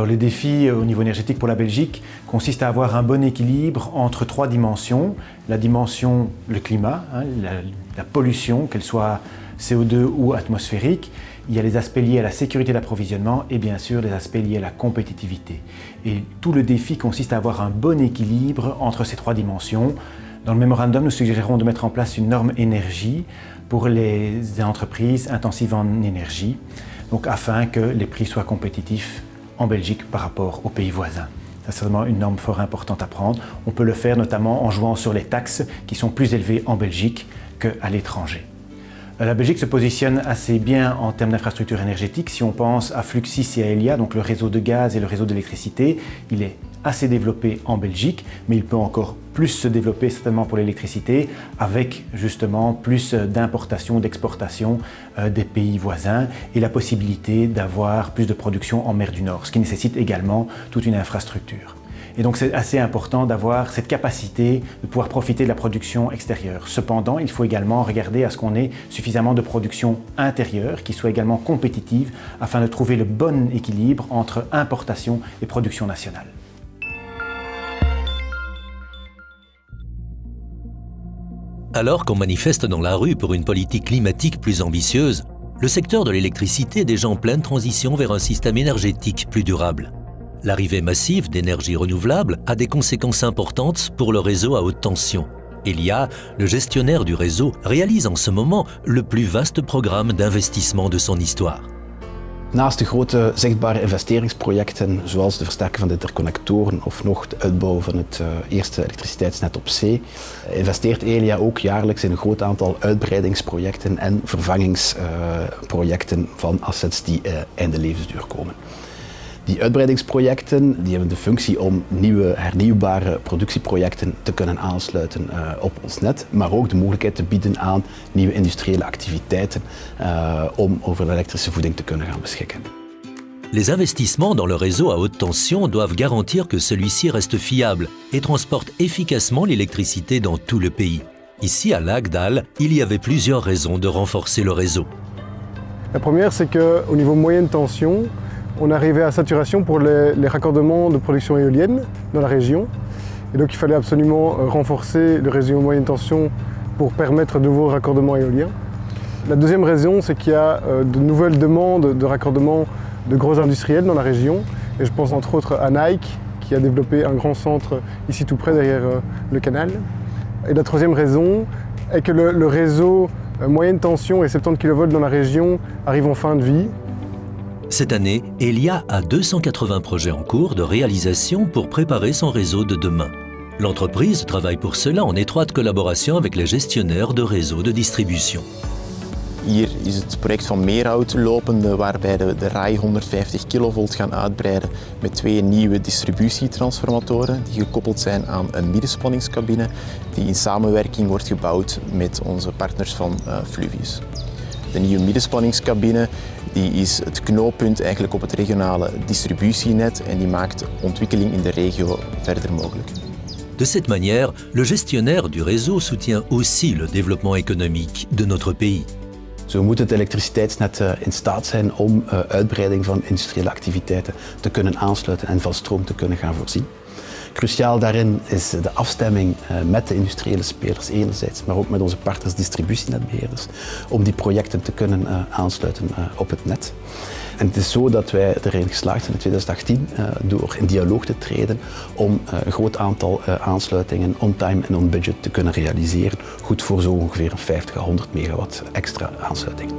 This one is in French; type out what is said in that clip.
Alors le défi au niveau énergétique pour la Belgique consiste à avoir un bon équilibre entre trois dimensions. La dimension, le climat, la pollution, qu'elle soit CO2 ou atmosphérique. Il y a les aspects liés à la sécurité d'approvisionnement et bien sûr les aspects liés à la compétitivité. Et tout le défi consiste à avoir un bon équilibre entre ces trois dimensions. Dans le mémorandum, nous suggérons de mettre en place une norme énergie pour les entreprises intensives en énergie, donc afin que les prix soient compétitifs en Belgique par rapport aux pays voisins. C'est certainement une norme fort importante à prendre. On peut le faire notamment en jouant sur les taxes qui sont plus élevées en Belgique qu'à l'étranger. La Belgique se positionne assez bien en termes d'infrastructures énergétiques. Si on pense à Fluxys et à Elia, donc le réseau de gaz et le réseau d'électricité, il est assez développé en Belgique, mais il peut encore plus se développer certainement pour l'électricité avec justement plus d'importation, d'exportation des pays voisins et la possibilité d'avoir plus de production en mer du Nord, ce qui nécessite également toute une infrastructure. Et donc c'est assez important d'avoir cette capacité de pouvoir profiter de la production extérieure. Cependant, il faut également regarder à ce qu'on ait suffisamment de production intérieure qui soit également compétitive afin de trouver le bon équilibre entre importation et production nationale. Alors qu'on manifeste dans la rue pour une politique climatique plus ambitieuse, le secteur de l'électricité est déjà en pleine transition vers un système énergétique plus durable. L'arrivée massive d'énergie renouvelable a des conséquences importantes pour le réseau à haute tension. Elia, le gestionnaire du réseau, réalise en ce moment le plus vaste programme d'investissement de son histoire. Naast de grote zichtbare investeringsprojecten zoals de versterking van de interconnectoren of nog de uitbouw van het eerste elektriciteitsnet op zee, investeert Elia ook jaarlijks in een groot aantal uitbreidingsprojecten en vervangingsprojecten van assets die einde levensduur komen. Die uitbreidingsprojecten die hebben de functie om nieuwe hernieuwbare productieprojecten te kunnen aansluiten op ons net, maar ook de mogelijkheid te bieden aan nieuwe industriële activiteiten om over de elektrische voeding te kunnen gaan beschikken. Les investissements dans le réseau à haute tension doivent garantir que celui-ci reste fiable et transporte efficacement l'électricité dans tout le pays. Ici, à Laakdal, il y avait plusieurs raisons de renforcer le réseau. La première, c'est qu'au niveau moyenne tension, on arrivait à saturation pour les raccordements de production éolienne dans la région. Et donc il fallait absolument renforcer le réseau moyenne tension pour permettre de nouveaux raccordements éoliens. La deuxième raison, c'est qu'il y a de nouvelles demandes de raccordement de gros industriels dans la région. Et je pense entre autres à Nike, qui a développé un grand centre ici tout près derrière le canal. Et la troisième raison est que le réseau moyenne tension et 70 kV dans la région arrive en fin de vie. Cette année, Elia a 280 projets en cours de réalisation pour préparer son réseau de demain. L'entreprise travaille pour cela en étroite collaboration avec les gestionnaires de réseaux de distribution. Hier is het project van Meerhout lopende, waarbij de RAI 150 kV gaan uitbreiden met 2 nieuwe distributietransformatoren die gekoppeld zijn aan een middenspanningscabine die in samenwerking wordt gebouwd met onze partners van Fluvius. De nieuwe middenspanningscabine die is het knooppunt eigenlijk op het regionale distributienet en die maakt ontwikkeling in de regio verder mogelijk. De cette manière, le gestionnaire du réseau soutient aussi le développement économique de notre pays. Zo moet het elektriciteitsnet in staat zijn om uitbreiding van industriële activiteiten te kunnen aansluiten en van stroom te kunnen gaan voorzien. Cruciaal daarin is de afstemming met de industriële spelers enerzijds, maar ook met onze partners distributienetbeheerders, om die projecten te kunnen aansluiten op het net. En het is zo dat wij erin geslaagd zijn in 2018 door in dialoog te treden om een groot aantal aansluitingen on time en on budget te kunnen realiseren, goed voor zo ongeveer 50 à 100 megawatt extra aansluitingen.